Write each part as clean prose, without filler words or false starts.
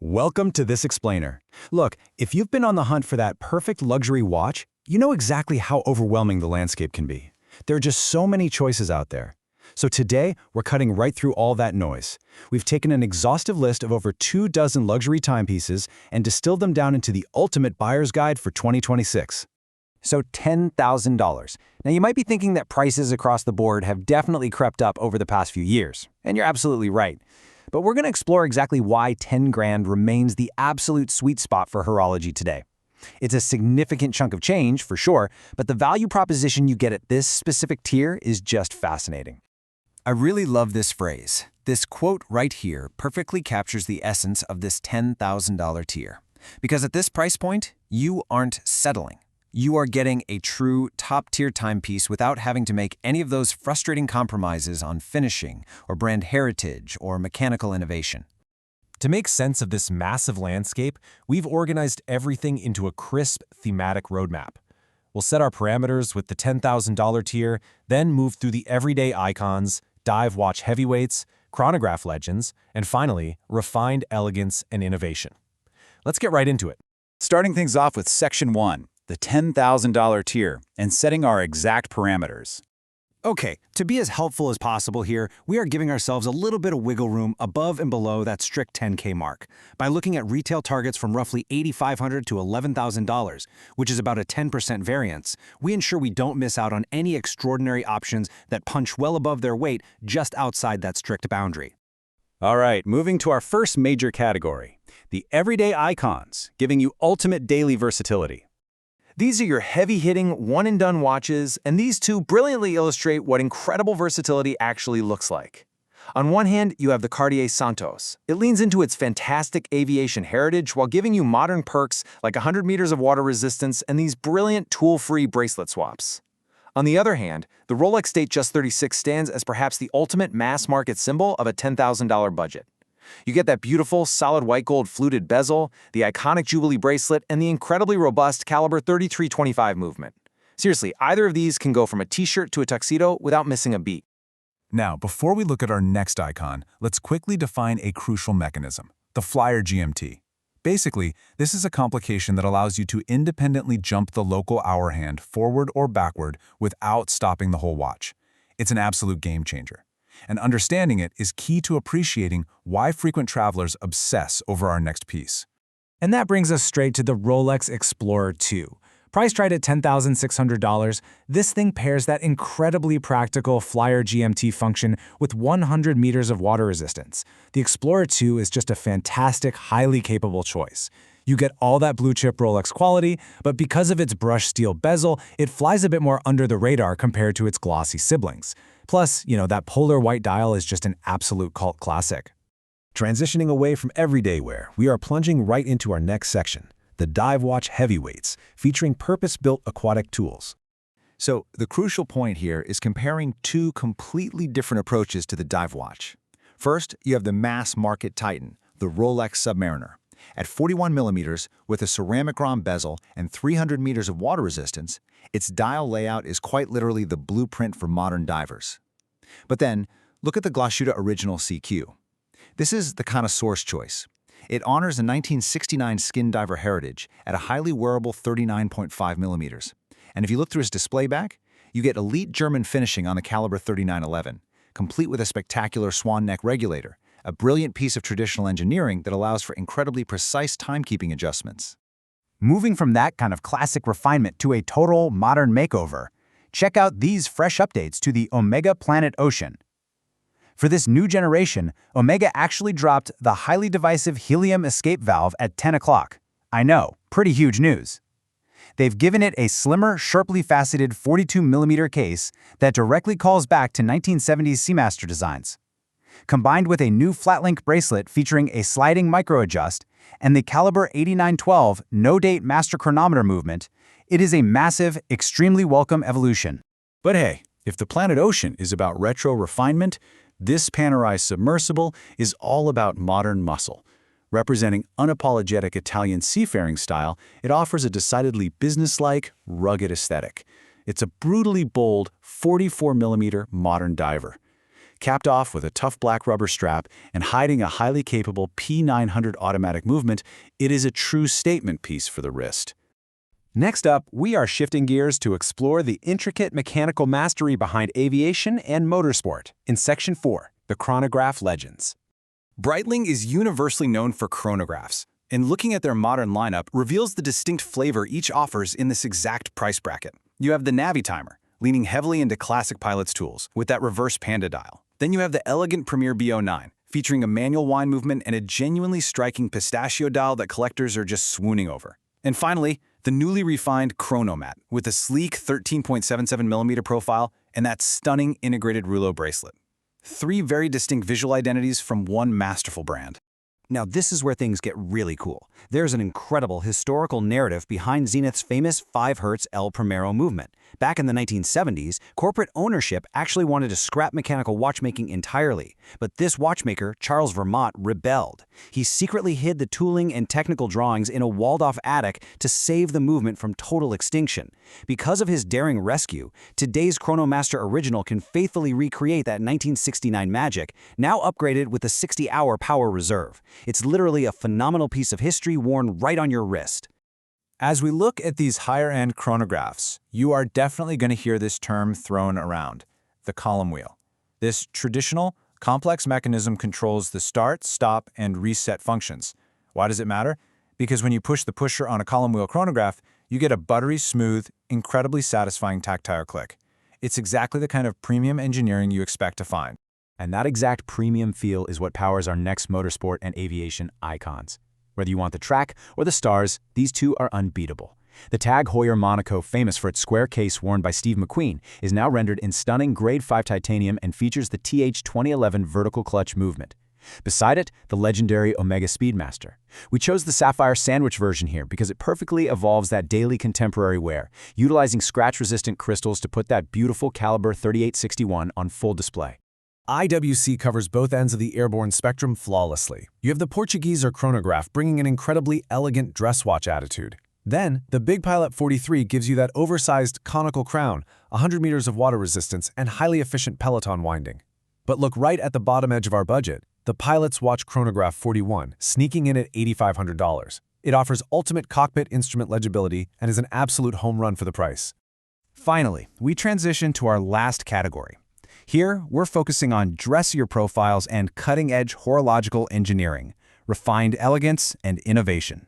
Welcome to this explainer. Look, if you've been on the hunt for that perfect luxury watch, you know exactly how overwhelming the landscape can be. There are just so many choices out there. So today, we're cutting right through all that noise. We've taken an exhaustive list of over 24 luxury timepieces and distilled them down into the ultimate buyer's guide for 2026. So $10,000. Now you might be thinking that prices across the board have definitely crept up over the past few years, and you're absolutely right. But we're going to explore exactly why 10 grand remains the absolute sweet spot for horology today. It's a significant chunk of change, for sure, but the value proposition you get at this specific tier is just fascinating. I really love this phrase. This quote right here perfectly captures the essence of this $10,000 tier. Because at this price point, you aren't settling. You are getting a true top-tier timepiece without having to make any of those frustrating compromises on finishing or brand heritage or mechanical innovation. To make sense of this massive landscape, we've organized everything into a crisp, thematic roadmap. We'll set our parameters with the $10,000 tier, then move through the everyday icons, dive watch heavyweights, chronograph legends, and finally, refined elegance and innovation. Let's get right into it. Starting things off with Section 1, the $10,000 tier, and setting our exact parameters. Okay, to be as helpful as possible here, we are giving ourselves a little bit of wiggle room above and below that strict $10K mark by looking at retail targets from roughly $8,500 to $11,000, which is about a 10% variance. We ensure we don't miss out on any extraordinary options that punch well above their weight just outside that strict boundary. All right, moving to our first major category, the everyday icons, giving you ultimate daily versatility. These are your heavy-hitting, one-and-done watches, and these two brilliantly illustrate what incredible versatility actually looks like. On one hand, you have the Cartier Santos. It leans into its fantastic aviation heritage while giving you modern perks like 100 meters of water resistance and these brilliant tool-free bracelet swaps. On the other hand, the Rolex Datejust 36 stands as perhaps the ultimate mass-market symbol of a $10,000 budget. You get that beautiful, solid white gold fluted bezel, the iconic Jubilee bracelet, and the incredibly robust caliber 3325 movement. Seriously, either of these can go from a t-shirt to a tuxedo without missing a beat. Now, before we look at our next icon, let's quickly define a crucial mechanism, the Flyer GMT. Basically, this is a complication that allows you to independently jump the local hour hand forward or backward without stopping the whole watch. It's an absolute game changer. And understanding it is key to appreciating why frequent travelers obsess over our next piece. And that brings us straight to the Rolex Explorer 2. Priced right at $10,600, this thing pairs that incredibly practical Flyer GMT function with 100 meters of water resistance. The Explorer 2 is just a fantastic, highly capable choice. You get all that blue-chip Rolex quality, but because of its brushed steel bezel, it flies a bit more under the radar compared to its glossy siblings. Plus, that polar white dial is just an absolute cult classic. Transitioning away from everyday wear, we are plunging right into our next section, the dive watch heavyweights, featuring purpose-built aquatic tools. So the crucial point here is comparing two completely different approaches to the dive watch. First, you have the mass market titan, the Rolex Submariner. At 41 millimeters, with a ceramic ROM bezel and 300 meters of water resistance, its dial layout is quite literally the blueprint for modern divers. But then, look at the Glashütte Original CQ. This is the connoisseur's choice. It honors a 1969 skin diver heritage at a highly wearable 39.5 millimeters. And if you look through its display back, you get elite German finishing on the caliber 3911, complete with a spectacular swan neck regulator, a brilliant piece of traditional engineering that allows for incredibly precise timekeeping adjustments. Moving from that kind of classic refinement to a total modern makeover, check out these fresh updates to the Omega Planet Ocean. For this new generation, Omega actually dropped the highly divisive helium escape valve at 10 o'clock. I know, pretty huge news. They've given it a slimmer, sharply faceted 42mm case that directly calls back to 1970s Speedmaster designs. Combined with a new flat-link bracelet featuring a sliding micro-adjust and the caliber 8912 no-date master chronometer movement, it is a massive, extremely welcome evolution. But hey, if the Planet Ocean is about retro refinement, this Panerai submersible is all about modern muscle. Representing unapologetic Italian seafaring style, it offers a decidedly businesslike, rugged aesthetic. It's a brutally bold 44mm modern diver. capped off with a tough black rubber strap and hiding a highly capable P900 automatic movement, it is a true statement piece for the wrist. Next up, we are shifting gears to explore the intricate mechanical mastery behind aviation and motorsport in Section 4, the chronograph legends. Breitling is universally known for chronographs, and looking at their modern lineup reveals the distinct flavor each offers in this exact price bracket. You have the Navitimer, leaning heavily into classic pilot's tools with that reverse panda dial. Then you have the elegant Premier B09, featuring a manual wind movement and a genuinely striking pistachio dial that collectors are just swooning over. And finally, the newly refined Chronomat with a sleek 13.77mm profile and that stunning integrated rouleau bracelet. 3 very distinct visual identities from one masterful brand. Now this is where things get really cool. There's an incredible historical narrative behind Zenith's famous 5 Hz El Primero movement. Back in the 1970s, corporate ownership actually wanted to scrap mechanical watchmaking entirely, but this watchmaker, Charles Vermont, rebelled. He secretly hid the tooling and technical drawings in a walled-off attic to save the movement from total extinction. Because of his daring rescue, today's Chronomaster original can faithfully recreate that 1969 magic, now upgraded with a 60-hour power reserve. It's literally a phenomenal piece of history worn right on your wrist. As we look at these higher-end chronographs, you are definitely going to hear this term thrown around, the column wheel. This traditional, complex mechanism controls the start, stop, and reset functions. Why does it matter? Because when you push the pusher on a column wheel chronograph, you get a buttery smooth, incredibly satisfying tactile click. It's exactly the kind of premium engineering you expect to find. And that exact premium feel is what powers our next motorsport and aviation icons. Whether you want the track or the stars, these two are unbeatable. The Tag Heuer Monaco, famous for its square case worn by Steve McQueen, is now rendered in stunning Grade 5 titanium and features the TH2011 vertical clutch movement. Beside it, the legendary Omega Speedmaster. We chose the Sapphire Sandwich version here because it perfectly evolves that daily contemporary wear, utilizing scratch-resistant crystals to put that beautiful caliber 3861 on full display. IWC covers both ends of the airborne spectrum flawlessly. You have the Portuguese or chronograph bringing an incredibly elegant dress watch attitude. Then, the Big Pilot 43 gives you that oversized conical crown, 100 meters of water resistance, and highly efficient peloton winding. But look right at the bottom edge of our budget, the Pilot's Watch Chronograph 41, sneaking in at $8,500. It offers ultimate cockpit instrument legibility and is an absolute home run for the price. Finally, we transition to our last category. Here, we're focusing on dressier profiles and cutting-edge horological engineering, refined elegance, and innovation.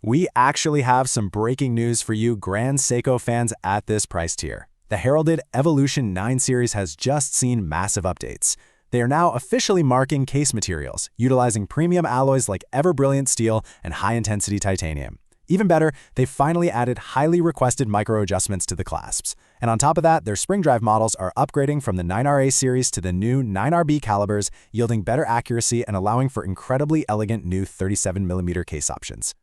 We actually have some breaking news for you Grand Seiko fans at this price tier. The heralded Evolution 9 series has just seen massive updates. They are now officially marking case materials, utilizing premium alloys like ever-brilliant steel and high-intensity titanium. Even better, they finally added highly requested micro-adjustments to the clasps. And on top of that, their spring drive models are upgrading from the 9RA series to the new 9RB calibers, yielding better accuracy and allowing for incredibly elegant new 37mm case options.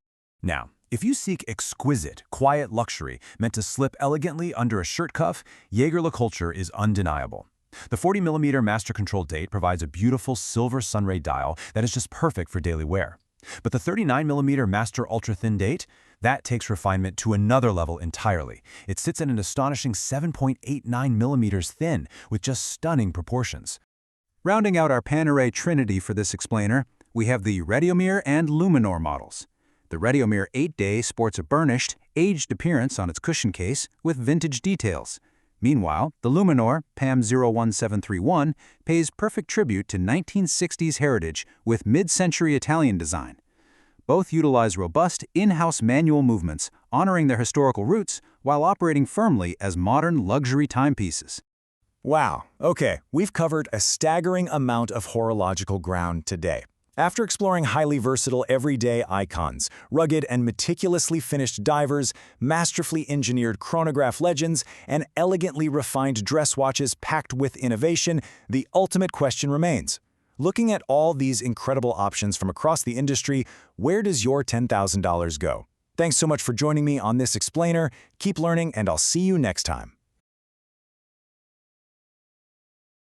Now, if you seek exquisite, quiet luxury meant to slip elegantly under a shirt cuff, Jaeger-LeCoultre is undeniable. The 40mm Master Control date provides a beautiful silver sunray dial that is just perfect for daily wear. But the 39mm Master Ultra-Thin date? That takes refinement to another level entirely. It sits at an astonishing 7.89mm thin, with just stunning proportions. Rounding out our Panerai trinity for this explainer, we have the Radiomir and Luminor models. The Radiomir 8-Day sports a burnished, aged appearance on its cushion case with vintage details. Meanwhile, the Luminor PAM 01731 pays perfect tribute to 1960s heritage with mid-century Italian design. Both utilize robust, in-house manual movements, honoring their historical roots while operating firmly as modern luxury timepieces. Wow, okay, we've covered a staggering amount of horological ground today. After exploring highly versatile everyday icons, rugged and meticulously finished divers, masterfully engineered chronograph legends, and elegantly refined dress watches packed with innovation, the ultimate question remains. Looking at all these incredible options from across the industry, where does your $10,000 go? Thanks so much for joining me on this explainer. Keep learning, and I'll see you next time.